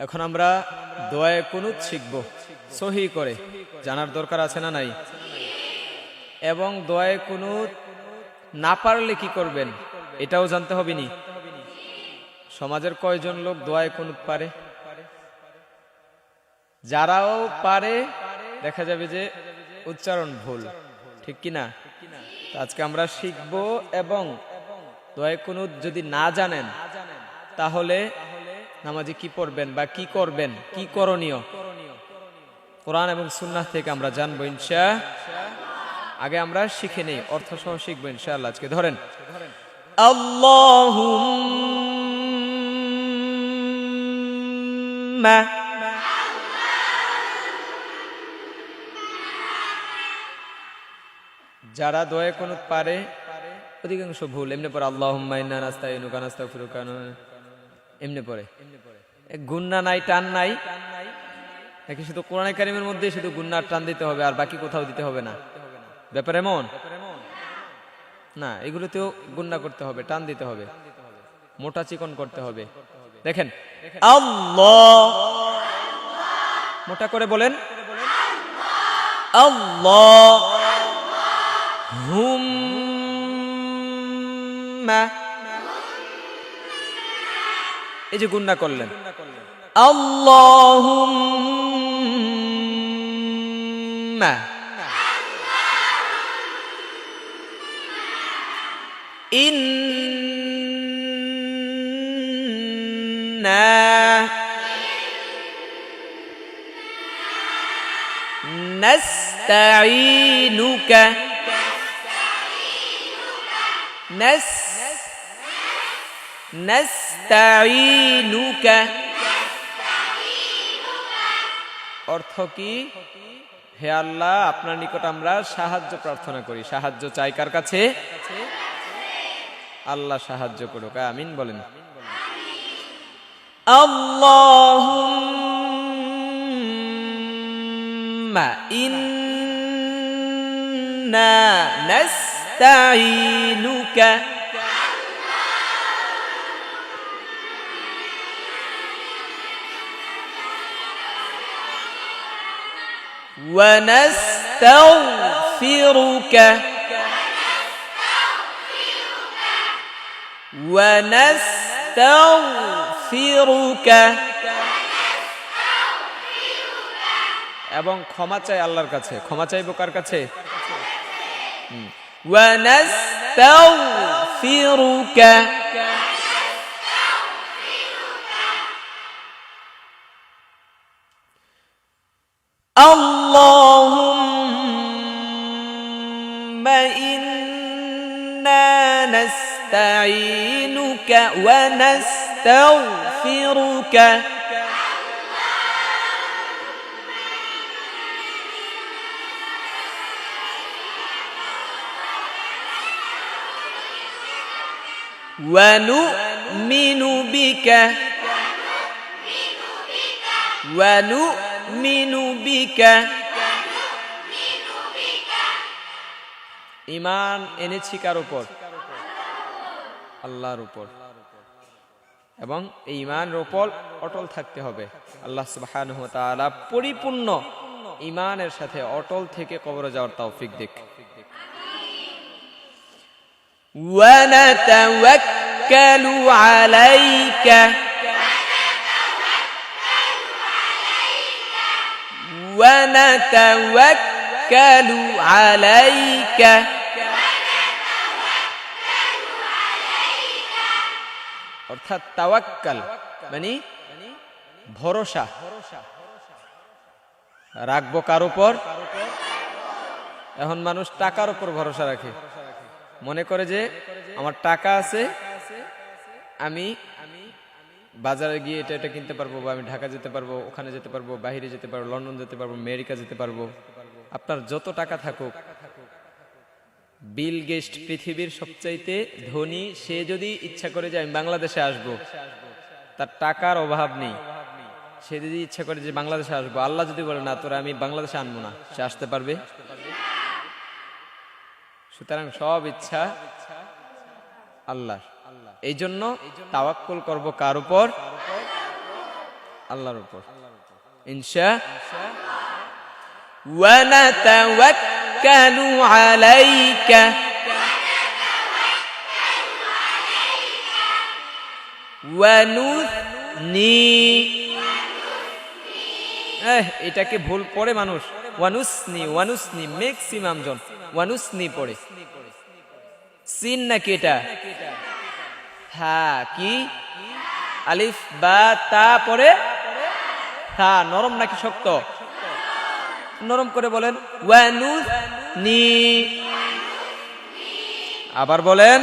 এখন আমরা দোয়ায়ে কুনুত শিখব সহি করে, জানার দরকার আছে না নাই? এবং দোয়ায়ে কুনুত না পারলে কি করবেন এটাও জানতে হবে নি। সমাজের কয়জন লোক দোয়ায়ে কুনুত পারে? যারাও পারে দেখা যাবে যে উচ্চারণ ভুল, ঠিক কি না? আজকে আমরা শিখব এবং দোয়ায়ে কুনুত যদি না জানেন তাহলে নামাজে কি পড়বেন বা কি করবেন, কি করণীয় কোরআন এবং সুন্নাহ থেকে আমরা জানবো ইনশাআল্লাহ। আগে আমরা শিখে নেই, অর্থ সহ শিখবো ইনশাআল্লাহ। আজকে ধরেন আল্লাহুম্মা, যারা দোয়া কুনুত পারে অধিকাংশ ভুল এমনি পড়ে আল্লাহুম্মা ইন্না নাস্তাইনুকা নাস্তাগফিরুকা, এমনি পড়ে। গুন্না নাই, টান নাই, নাকি শুধু কোরআনে কারিমের মধ্যে শুধু গুন্নার টান দিতে হবে আর বাকি কোথাও দিতে হবে না? ব্যাপার এমন না, এগুলোতেও গুন্না করতে হবে, টান দিতে হবে, মোটা চিকন করতে হবে। দেখেন আল্লাহ, মোটা করে বলেন আল্লাহ হুম্মা, এই যে গুন্না করলেন আল্লাহুম্মা, ইন্না নাস্তাঈনুকা নাস্তাঈনুকা। অর্থ কি? হে আল্লাহ, আপনার নিকট আমরা সাহায্য প্রার্থনা করি। সাহায্য চাই কার কাছে? আল্লাহ সাহায্য করুক, আমিন বলেন। আল্লাহুম্মা ইন্না নাস্তাঈনুকা ওয়া নাস্তাগফিরুকা ওয়া নাস্তাগফিরুকা, এবং ক্ষমা চাই আল্লাহর কাছে। ক্ষমা চাইবো কার কাছে? ওয়া নাস্তাগফিরুকা। আল্লাহুম্মা ইন্না নাস্তাঈনুকা ওয়া নাস্তাগফিরুকা ওয়া নু'মিনু বিকা ওয়া নু'মিনু বিকা। ঈমান এনেছি কার উপর? আল্লাহর উপর। এবং এই ঈমানের উপর অটল থাকতে হবে। আল্লাহ সুবহানাহু ওয়া তাআলা পরিপূর্ণ ঈমানের সাথে অটল থেকে কবরে যাওয়ার তৌফিক দিক। ওয়া নাতাওয়াক্কালু আলাইকা ওয়া নাতাওয়াক্কালু আলাইকা। অর্থাৎ তাওয়াক্কাল মানে ভরসা। রাখবো কার উপর? এখন মানুষ টাকার উপর ভরসা রাখে, মনে করে যে আমার টাকা আছে, আমি বাজারে গিয়ে এটা এটা কিনতে পারবো, বা আমি ঢাকা যেতে পারবো, ওখানে যেতে পারবো, বাইরে যেতে পারবো, লন্ডন যেতে পারবো, আমেরিকা যেতে পারবো। আপনার যত টাকা থাকুক, বিল গেটস পৃথিবীর সবচাইতে ধনী, সে যদি ইচ্ছা করে যে আমি বাংলাদেশে আসবো, তার টাকার অভাব নেই। সে যদি ইচ্ছা করে যে বাংলাদেশে আসবো, আল্লাহ যদি বলে না তোরা আমি বাংলাদেশে আনবো না, সে আসতে পারবে? সুতরাং সব ইচ্ছা আল্লাহর। এই জন্য তাওয়াক্কুল করব কার উপর? আল্লাহর উপর ইনশা ওয়া নাতাওয়াক্কালু আলাইকা ওয়া নুসনি এটাকে ভুল পড়ে মানুষ ওয়ানুসনি ম্যাক্সিমাম জন ওয়ানুসনি পড়ে সিন নাকি এটা হ্যাঁ কি আলিফ বা তা পড়ে হ্যাঁ নরম নাকি শক্ত নরম করে বলেন ওয়ানুসনি আবার বলেন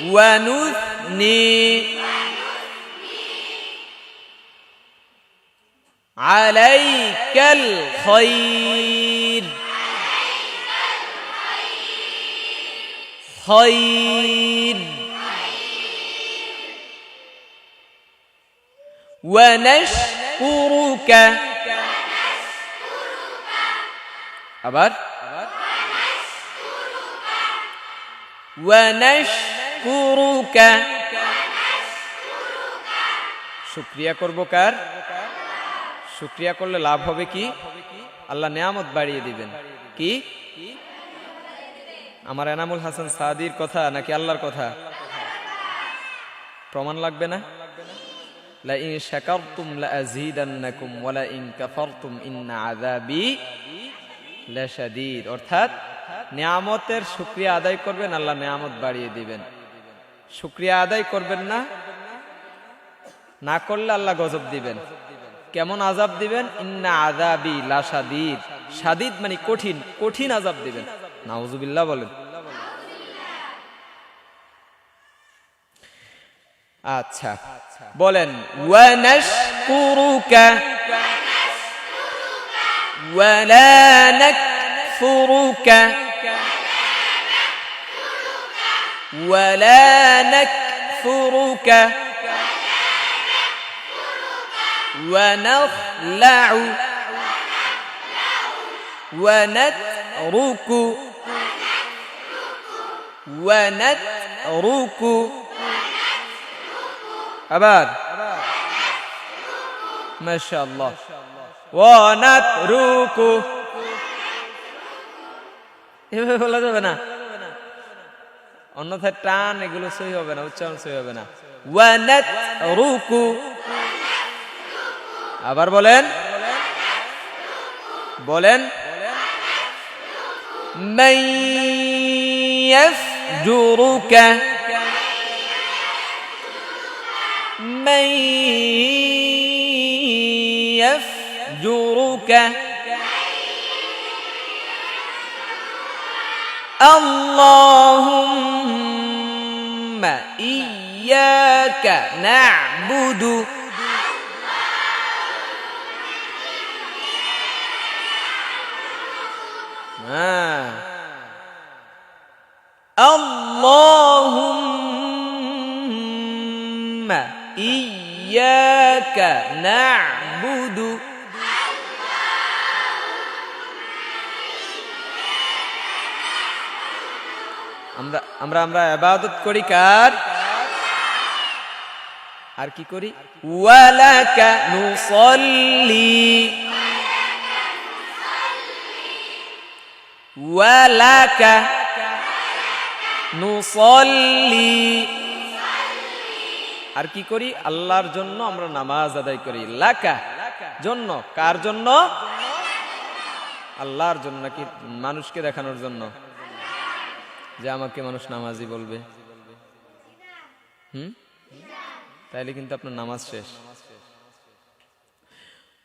ওয়ানুসনি আলাইকাল খায়র খায়র ওয়া নাশকুরুকা আবার ওয়া নাশকুরুকা শুকরিয়া করব কার শুকরিয়া করলে লাভ হবে কি আল্লাহ নিয়ামত বাড়িয়ে দিবেন কি আমার এনামুল হাসান সাদির কথা নাকি আল্লাহর কথা প্রমাণ লাগবে না লা ইন শাকারতুম লা আযীদান্নাকুম ওয়া লা ইন কাফারতুম ইন্না আযাবি লাশাদীদ অর্থাৎ নিয়ামতের শুকরিয়া আদায় করবেন আল্লাহ নিয়ামত বাড়িয়ে দিবেন শুকরিয়া আদায় করবেন না না করলে আল্লাহ গজব দিবেন কেমন আযাব দিবেন ইন্না আযাবি লাশাদীদ শাদীদ মানে কঠিন কঠিন আযাব দিবেন নাউযুবিল্লাহ বলেন আচ্ছা বলেন ওয়া নাশকুরুকা ওয়া লা নাকফুরুকা ওয়া লা নাকফুরুকা ওয়া নাখলাউ ওয়া নাতরুকু ওয়া নাতরুকু আবার মাশাআল্লাহ ওয়া নাতরুকু এভাবে বলা যাবে না অন্যথায় টান এগুলো সহি হবে না উচ্চারণ সহি হবে না ওয়া নাতরুকু আবার বলেন বলেন মান ইয়াফজুরুকা মান ইয়াফজুরুকা আল্লাহুম্মা ইয়্যাকা না'বুদু আল্লাহুম্মা ইয়্যাকা না'বুদু আমরা ইবাদত করি কার আর কি করি ওয়ালাকা নুসাল্লি ওয়ালাকা নুসাল্লি আর কি করি আল্লাহর জন্য আমরা নামাজ আদায় করি লাকা জন্য কার জন্য আল্লাহর জন্য নাকি মানুষকে দেখানোর জন্য যে আমাকে মানুষ নামাজি বলবে তাইলে কিন্তু আপনার নামাজ শেষ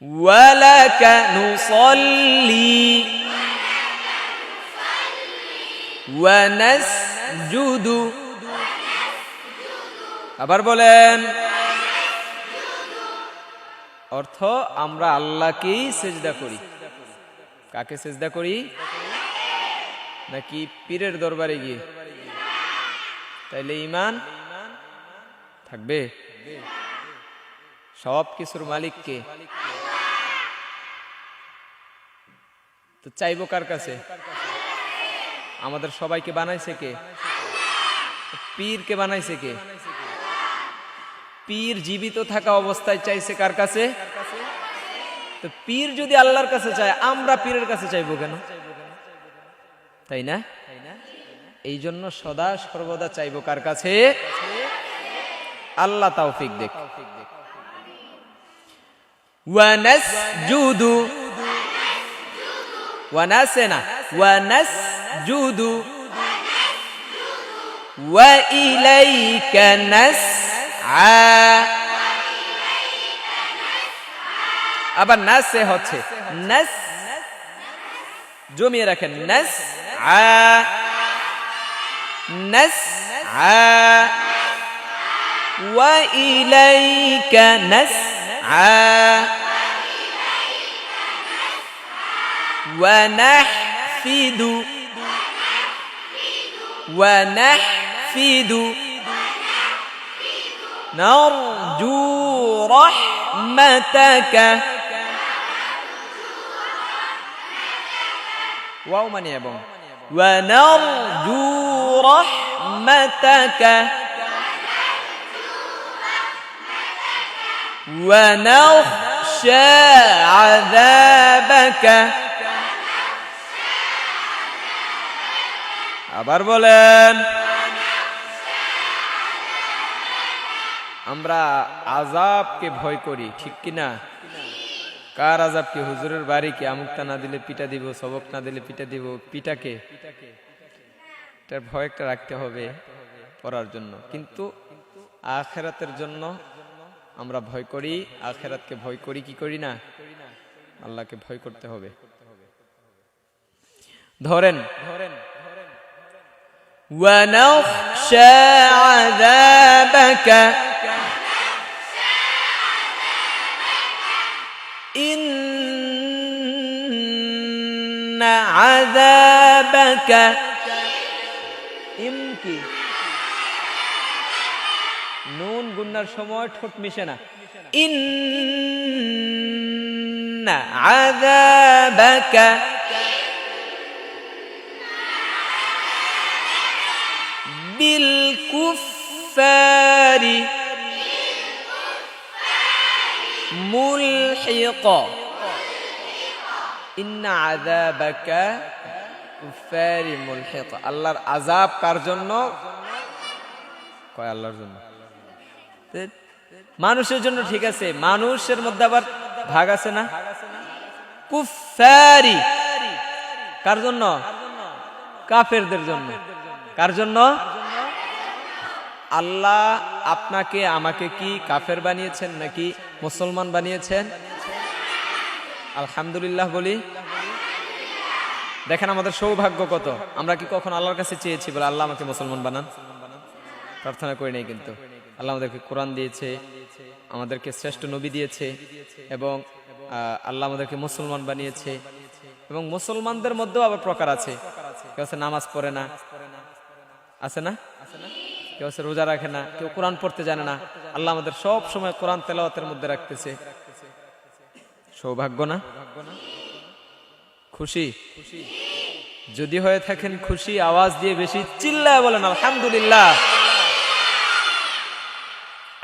ওয়ালাকা নুসাল্লি ওয়া নাসজুদু আবার বলেন অর্থ আমরা আল্লাহকেই সিজদা করি কাকে সিজদা করি নাকি পীরের দরবারে গিয়ে তাইলে ঈমান থাকবে সব কিছুর মালিক কে তো চাইবো কার কাছে আমাদের সবাইকে বানাইছে কে পীরকে বানাইছে কে পীর জীবিত থাকা অবস্থায় চাইছে কার কাছে? তো পীর যদি আল্লাহর কাছে চায়, আমরা পীরের কাছে চাইবো কেন? তাই না? এই জন্য সদা সর্বদা চাইবো কার কাছে? আল্লাহ তৌফিক দেখ। ওয়ানাসজুদু, ওয়ানাসনা, ওয়ানাসজুদু ওয়া ইলাইকা নাসআ। আবার নাসে হচ্ছে নাস, জমিয়ে রাখেন, নাসআ, নাসআ ওয়া ইলাইকা নাসআ ওয়া নাহফিদু, ওয়া নাহফিদু নারজু রাহমাতাকা। ওয়াও মানে এবং, ওয়া নারজু রাহমাতাকা ওয়া নাখশা আযাবাকা। আবার বলেন, আমরা আযাবকে ভয় করি, ঠিক কিনা? কার আযাবকে? হুজুরের বাড়ি কি? আমুকটা না দিলে পিটা দিব, সবক না দিলে পিটা দিব, পিটাকে এটার ভয় একটা রাখতে হবে পড়ার জন্য। কিন্তু আখিরাতের জন্য আমরা ভয় করি, আখিরাতকে ভয় করি কি করি না? আল্লাহকে ভয় করতে হবে। ধরেন, ওয়া নাখশা আযাবাকা ইন্না আযাবাকা, ইমকি নুন গুন্নার সময় ঠোঁট মিশে না, ইন্না আযাবাকা বিল কুফফারি মুলহিক, ইন্না আযাবাকা কুফফারি মুলহিক। আল্লাহর আযাব কার জন্য? কয় আল্লাহর জন্য। মানুষের জন্য ঠিক আছে, মানুষের মধ্যে আবার ভাগ আছে না? কুফফারি কার জন্য? কাফেরদের জন্য। কার জন্য? আল্লাহ আপনাকে আমাকে কি কাফের বানিয়েছেন নাকি মুসলমান বানিয়েছেন? আলহামদুলিল্লাহ বলি। দেখেন আমাদের সৌভাগ্য কত। আমরা কি কখন আল্লাহর কাছে চেয়েছি বলে আল্লাহ আমাকে মুসলমান বানান? প্রার্থনা করি নাই। কিন্তু আল্লাহ আমাদেরকে কোরআন দিয়েছে, আমাদেরকে শ্রেষ্ঠ নবী দিয়েছে, এবং আল্লাহ আমাদেরকে মুসলমান বানিয়েছে। এবং মুসলমানদের মধ্যেও আবার প্রকার আছে। কেউ আছে নামাজ পড়ে না, আছে না? কেউ আছে রোজা রাখে না, কেউ কোরআন পড়তে জানে না। আল্লাহ আমাদের সব সময় কোরআন তেলাওয়াতের মধ্যে রাখতেছে। সৌভাগ্য না? খুশি? যদি হয়ে থাকেন খুশি, আওয়াজ দিয়ে বেশি চিল্লায় বলেন আলহামদুলিল্লাহ।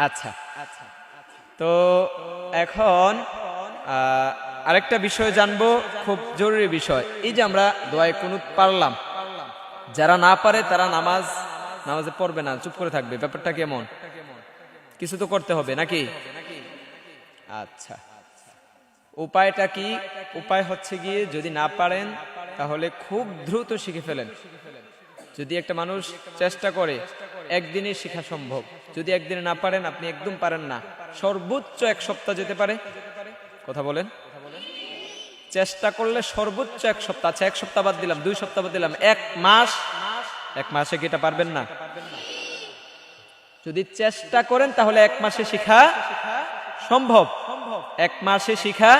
আচ্ছা, তো এখন আরেকটা বিষয় জানবো, খুব জরুরি বিষয়। এই যে আমরা দোয়ায়ে কুনুত পারলাম, যারা না পারে তারা নামাজে পড়বে না, চুপ করে থাকবে। ব্যাপারটা কেমন? কিছু তো করতে হবে নাকি? আচ্ছা, উপায়টা কি? উপায় হচ্ছে গিয়ে, যদি না পারেন তাহলে খুব দ্রুত শিখে ফেলেন। যদি একটা মানুষ চেষ্টা করে একদিনে শেখা সম্ভব। যদি একদিনে না পারেন, আপনি একদম পারেন না, সর্বোচ্চ 1 সপ্তাহ যেতে পারে। কথা বলেন। চেষ্টা করলে সর্বোচ্চ 1 সপ্তাহ। আচ্ছা, 1 সপ্তাহ বাদ দিলাম, 2 সপ্তাহ বাদ দিলাম, 1 মাস। 1 মাসে কি এটা পারবেন না? যদি চেষ্টা করেন তাহলে 1 মাসে শিখা সম্ভব। 1 মাসে শিখা।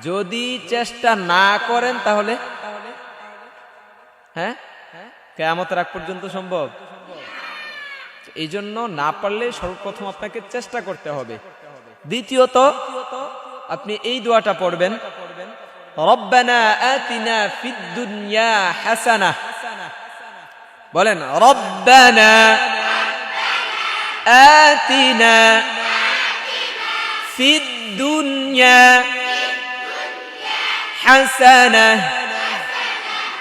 যদি চেষ্টা না করেন তাহলে হ্যাঁ, কিয়ামতের আগ পর্যন্ত সম্ভব। এই জন্য না পারলে সর্বপ্রথম আপনাকে চেষ্টা করতে হবে। দ্বিতীয়ত আপনি এই দোয়াটা পড়বেন, রব্বানা আতিনা ফিদ দুনিয়া হাসানাহ। বলেন রব্বানা آتنا في الدنيا حسنة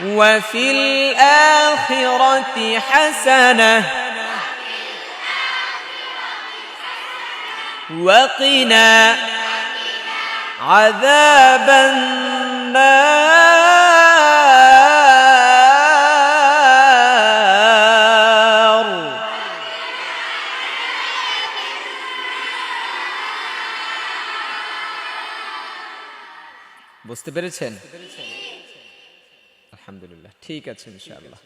وفي الآخرة حسنة وقنا عذاب النار বুঝতে পেরেছেন? আলহামদুলিল্লাহ, ঠিক আছে ইনশাআল্লাহ।